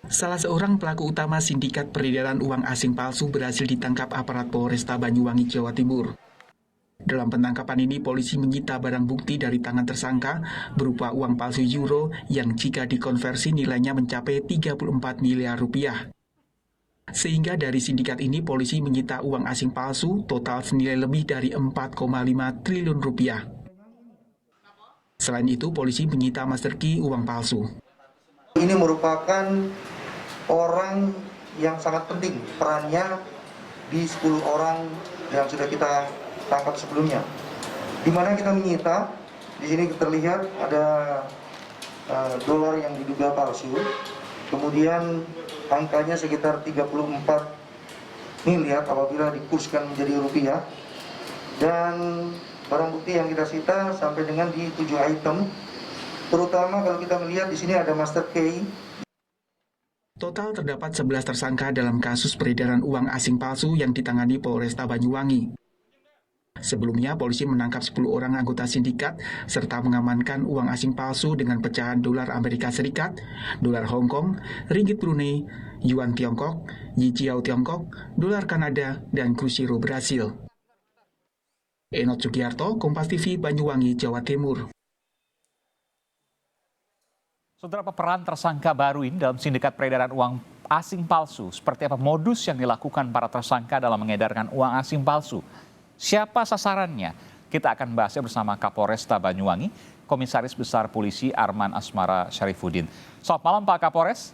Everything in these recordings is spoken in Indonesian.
Salah seorang pelaku utama sindikat peredaran uang asing palsu berhasil ditangkap aparat Polresta Banyuwangi, Jawa Timur. Dalam penangkapan ini, polisi menyita barang bukti dari tangan tersangka berupa uang palsu euro yang jika dikonversi nilainya mencapai 34 miliar rupiah. Sehingga dari sindikat ini, polisi menyita uang asing palsu total senilai lebih dari 4,5 triliun rupiah. Selain itu, polisi menyita master key uang palsu. Ini merupakan orang yang sangat penting perannya di 10 orang yang sudah kita tangkap sebelumnya. Di mana kita menyita, di sini terlihat ada dolar yang diduga palsu, kemudian angkanya sekitar 34 miliar apabila dikurskan menjadi rupiah, dan barang bukti yang kita sita sampai dengan di 7 item, terutama kalau kita melihat di sini ada master key. Total terdapat 11 tersangka dalam kasus peredaran uang asing palsu yang ditangani Polresta Banyuwangi. Sebelumnya, polisi menangkap 10 orang anggota sindikat serta mengamankan uang asing palsu dengan pecahan dolar Amerika Serikat, dolar Hong Kong, ringgit Brunei, yuan Tiongkok, Yijiao Tiongkok, dolar Kanada, dan Krusiro Brasil. Enot Sugiarto, Kompas TV, Banyuwangi, Jawa Timur. Saudara, apa peran tersangka baru ini dalam sindikat peredaran uang asing palsu? Seperti apa modus yang dilakukan para tersangka dalam mengedarkan uang asing palsu? Siapa sasarannya? Kita akan bahasnya bersama Kapolresta Banyuwangi, Komisaris Besar Polisi Arman Asmara Syarifuddin. Selamat malam Pak Kapolres.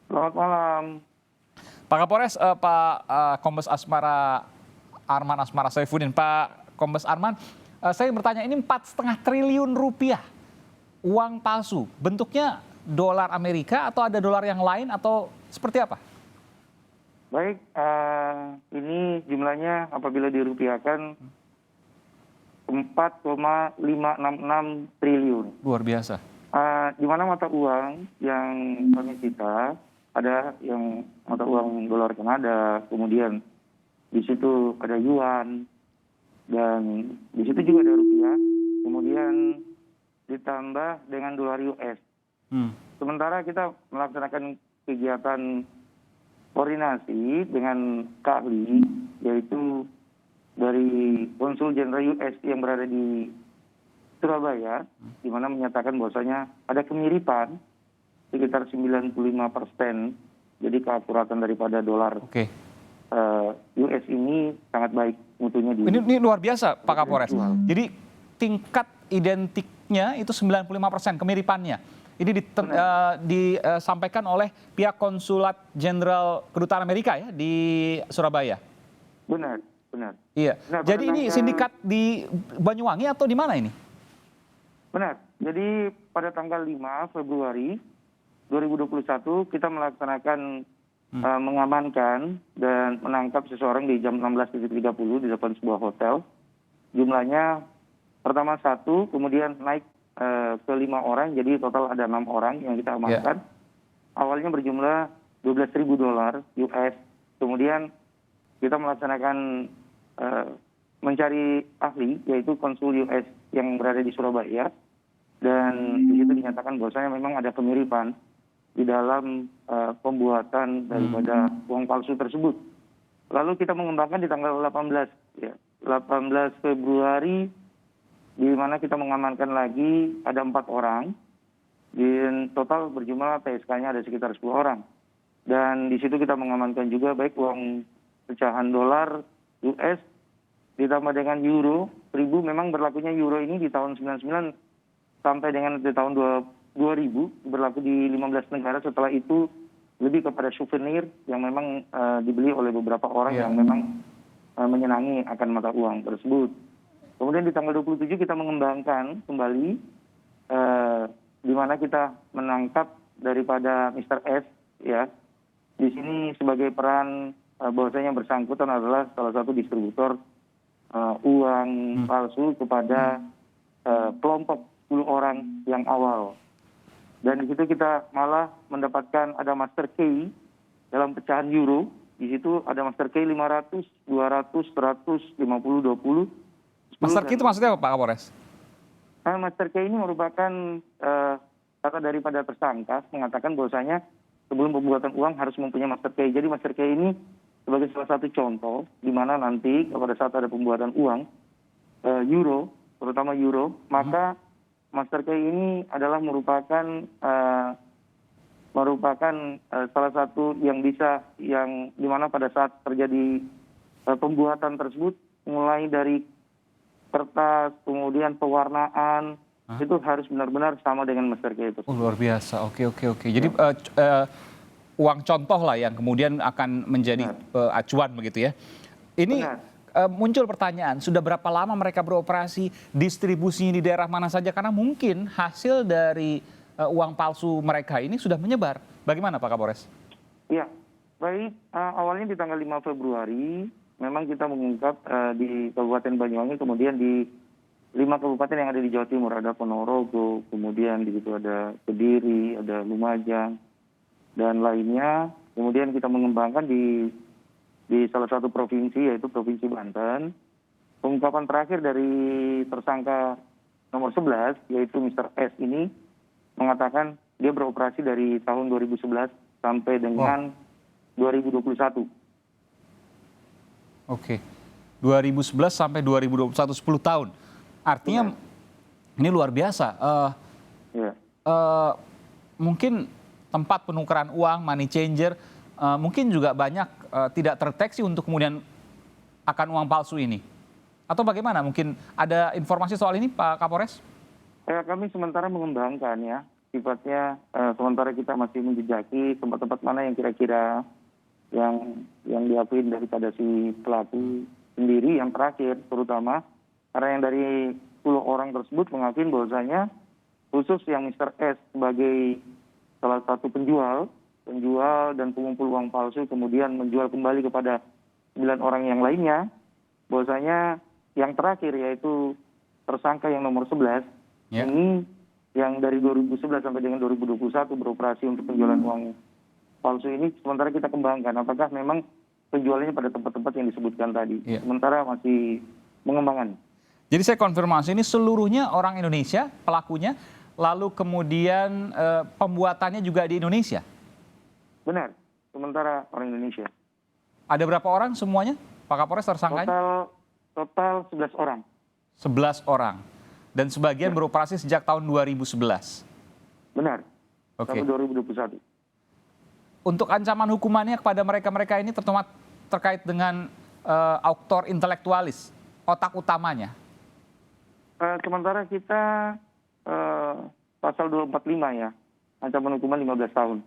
Selamat malam. Pak Kapolres, Pak Kombes Arman Asmara Syarifuddin. Pak Kombes Arman, saya bertanya, ini 4,5 triliun rupiah uang palsu. Bentuknya dolar Amerika atau ada dolar yang lain atau seperti apa? Baik, ini jumlahnya apabila dirupiahkan 4,566 triliun. Luar biasa. Di mana mata uang yang kami cita ada yang mata uang dolar Kanada, kemudian di situ ada yuan, dan di situ juga ada rupiah, kemudian ditambah dengan dolar US. Sementara kita melaksanakan kegiatan koordinasi dengan KAHLI, yaitu dari Konsul Jenderal US yang berada di Surabaya, di mana menyatakan bahwasanya ada kemiripan sekitar 95%, jadi keakuratan daripada dolar US ini sangat baik mutunya. Ini luar biasa Pak Kapolres. Jadi tingkat identiknya itu 95% kemiripannya. Ini disampaikan oleh pihak Konsulat Jenderal Kedutaan Amerika ya di Surabaya. Benar. Iya. Nah, jadi ini sindikat di Banyuwangi atau di mana ini? Benar. Jadi pada tanggal 5 Februari 2021 kita melaksanakan mengamankan dan menangkap seseorang di jam 16.30 di depan sebuah hotel. Jumlahnya pertama 1, kemudian naik ke 5 orang, jadi total ada 6 orang yang kita amankan. Awalnya berjumlah $12.000 US. Kemudian kita melaksanakan mencari ahli, yaitu konsul US yang berada di Surabaya, dan di situ dinyatakan bahwasanya memang ada kemiripan di dalam pembuatan daripada uang palsu tersebut. Lalu kita mengembangkan di tanggal 18 Februari, di mana kita mengamankan lagi ada 4 orang, dan total berjumlah PSK-nya ada sekitar 10 orang. Dan di situ kita mengamankan juga baik uang pecahan dolar US ditambah dengan euro 1000. Memang berlakunya euro ini di tahun 99 sampai dengan di tahun 2000, berlaku di 15 negara. Setelah itu lebih kepada souvenir yang memang dibeli oleh beberapa orang yang memang menyenangi akan mata uang tersebut. Kemudian di tanggal 27 kita mengembangkan kembali, di mana kita menangkap daripada Mr. S, ya. Di sini sebagai peran bahwasanya bersangkutan adalah salah satu distributor uang palsu kepada kelompok 10 orang yang awal. Dan di situ kita malah mendapatkan ada master key dalam pecahan euro. Di situ ada master key 500, 200, 100, 50, 20. Master key itu maksudnya apa Pak Kapolres? Master key ini merupakan kata daripada tersangka mengatakan bahwasanya sebelum pembuatan uang harus mempunyai master key. Jadi master key ini sebagai salah satu contoh di mana nanti pada saat ada pembuatan uang euro, terutama euro, maka master key ini adalah merupakan salah satu yang bisa yang di mana pada saat terjadi pembuatan tersebut mulai dari kertas, kemudian pewarnaan, itu harus benar-benar sama dengan master key itu. Oh, luar biasa. Oke. Jadi uang contoh lah yang kemudian akan menjadi acuan begitu ya. Ini muncul pertanyaan, sudah berapa lama mereka beroperasi, distribusinya di daerah mana saja? Karena mungkin hasil dari uang palsu mereka ini sudah menyebar. Bagaimana Pak Kapolres? Ya, baik. Awalnya di tanggal 5 Februari, memang kita mengungkap di Kabupaten Banyuwangi, kemudian di 5 kabupaten yang ada di Jawa Timur, ada Ponorogo, kemudian di situ ada Kediri, ada Lumajang, dan lainnya. Kemudian kita mengembangkan di salah satu provinsi, yaitu Provinsi Banten. Pengungkapan terakhir dari tersangka nomor 11, yaitu Mr. S ini, mengatakan dia beroperasi dari tahun 2011 sampai dengan 2021. Oke, 2011 sampai 2021, 10 tahun. Artinya ini luar biasa. Mungkin tempat penukaran uang, money changer, mungkin juga banyak tidak terdeteksi untuk kemudian akan uang palsu ini. Atau bagaimana? Mungkin ada informasi soal ini Pak Kapolres? Kami sementara mengembangkan ya, sifatnya sementara kita masih menjejaki tempat-tempat mana yang kira-kira yang diakui daripada si pelaku sendiri yang terakhir, terutama karena yang dari 10 orang tersebut mengakui bahwasanya khusus yang Mr. S sebagai salah satu penjual dan pengumpul uang palsu, kemudian menjual kembali kepada 9 orang yang lainnya, bahwasanya yang terakhir yaitu tersangka yang nomor 11 ini yang dari 2011 sampai dengan 2021 beroperasi untuk penjualan uang palsu ini, sementara kita kembangkan apakah memang penjualannya pada tempat-tempat yang disebutkan tadi. Sementara masih mengembangkan. Jadi saya konfirmasi, ini seluruhnya orang Indonesia pelakunya, lalu kemudian pembuatannya juga di Indonesia? Benar, sementara orang Indonesia. Ada berapa orang semuanya Pak Kapolres tersangkanya? Total 11 orang. 11 orang. Dan sebagian beroperasi sejak tahun 2011. Benar. Oke. Sampai 2021. Untuk ancaman hukumannya kepada mereka-mereka ini terutama terkait dengan autor intelektualis, otak utamanya. Sementara kita pasal 245 ya, ancaman hukuman 15 tahun.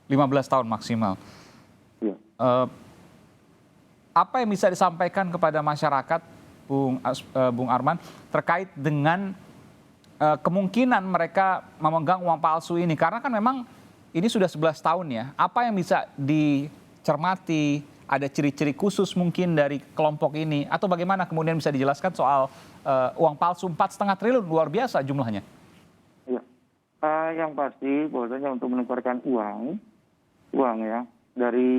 15 tahun maksimal. Ya. Apa yang bisa disampaikan kepada masyarakat, Bung Arman, terkait dengan kemungkinan mereka memegang uang palsu ini? Karena kan memang ini sudah 11 tahun ya. Apa yang bisa dicermati? Ada ciri-ciri khusus mungkin dari kelompok ini? Atau bagaimana kemudian bisa dijelaskan soal uang palsu 4,5 triliun, luar biasa jumlahnya? Ya. Yang pasti bahwasanya untuk menukarkan uang ya, dari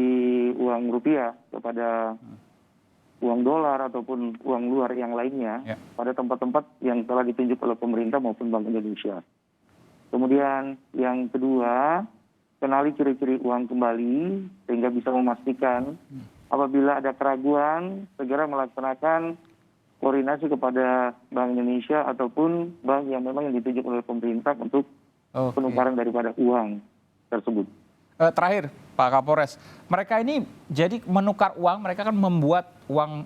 uang rupiah kepada uang dolar ataupun uang luar yang lainnya pada tempat-tempat yang telah ditunjuk oleh pemerintah maupun Bank Indonesia. Kemudian yang kedua, kenali ciri-ciri uang kembali sehingga bisa memastikan apabila ada keraguan segera melaksanakan koordinasi kepada Bank Indonesia ataupun bank yang memang yang ditunjuk oleh pemerintah untuk penukaran daripada uang tersebut. Terakhir Pak Kapolres, mereka ini jadi menukar uang, mereka kan membuat uang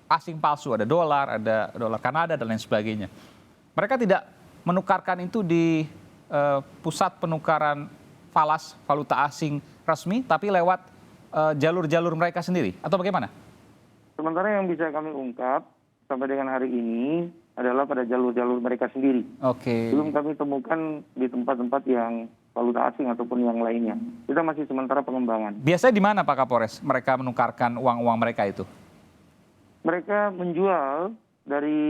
asing palsu, ada dolar Kanada dan lain sebagainya. Mereka tidak menukarkan itu di pusat penukaran falas valuta asing resmi, tapi lewat jalur-jalur mereka sendiri, atau bagaimana? Sementara yang bisa kami ungkap sampai dengan hari ini adalah pada jalur-jalur mereka sendiri. Belum kami temukan di tempat-tempat yang valuta asing ataupun yang lainnya. Kita masih sementara pengembangan. Biasanya di mana Pak Kapolres mereka menukarkan uang-uang mereka itu? Mereka menjual dari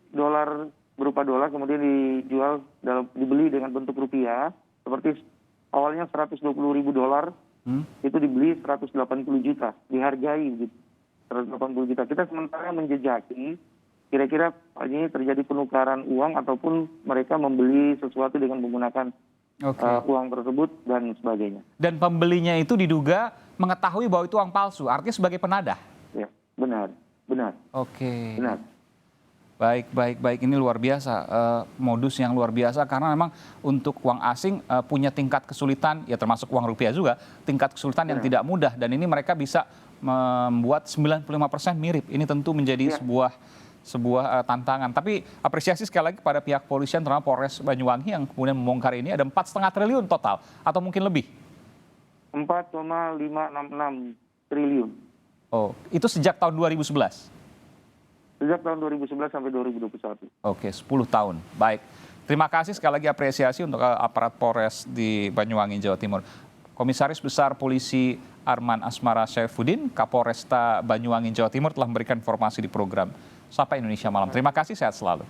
dolar, berupa dolar, kemudian dijual dibeli dengan bentuk rupiah, seperti awalnya 120.000 dolar, itu dibeli 180 juta, dihargai begitu, 180 juta. Kita sementara menjejaki kira-kira ini terjadi penukaran uang ataupun mereka membeli sesuatu dengan menggunakan Oke. uang tersebut dan sebagainya. Dan pembelinya itu diduga mengetahui bahwa itu uang palsu, artinya sebagai penadah. Ya, benar, benar, Oke. benar. Baik. Ini luar biasa, modus yang luar biasa karena memang untuk uang asing punya tingkat kesulitan, ya termasuk uang rupiah juga, tingkat kesulitan yang tidak mudah. Dan ini mereka bisa membuat 95% mirip. Ini tentu menjadi sebuah tantangan. Tapi apresiasi sekali lagi pada pihak polisian, terutama Polres Banyuwangi yang kemudian membongkar ini. Ada 4,5 triliun total, atau mungkin lebih? 4,566 triliun. Oh, itu sejak tahun 2011? Sejak tahun 2011 sampai 2021. Oke, 10 tahun. Baik. Terima kasih sekali lagi apresiasi untuk aparat Polres di Banyuwangi, Jawa Timur. Komisaris Besar Polisi Arman Asmara Syaifuddin, Kapolresta Banyuwangi, Jawa Timur telah memberikan informasi di program Sapa Indonesia Malam. Terima kasih, sehat selalu.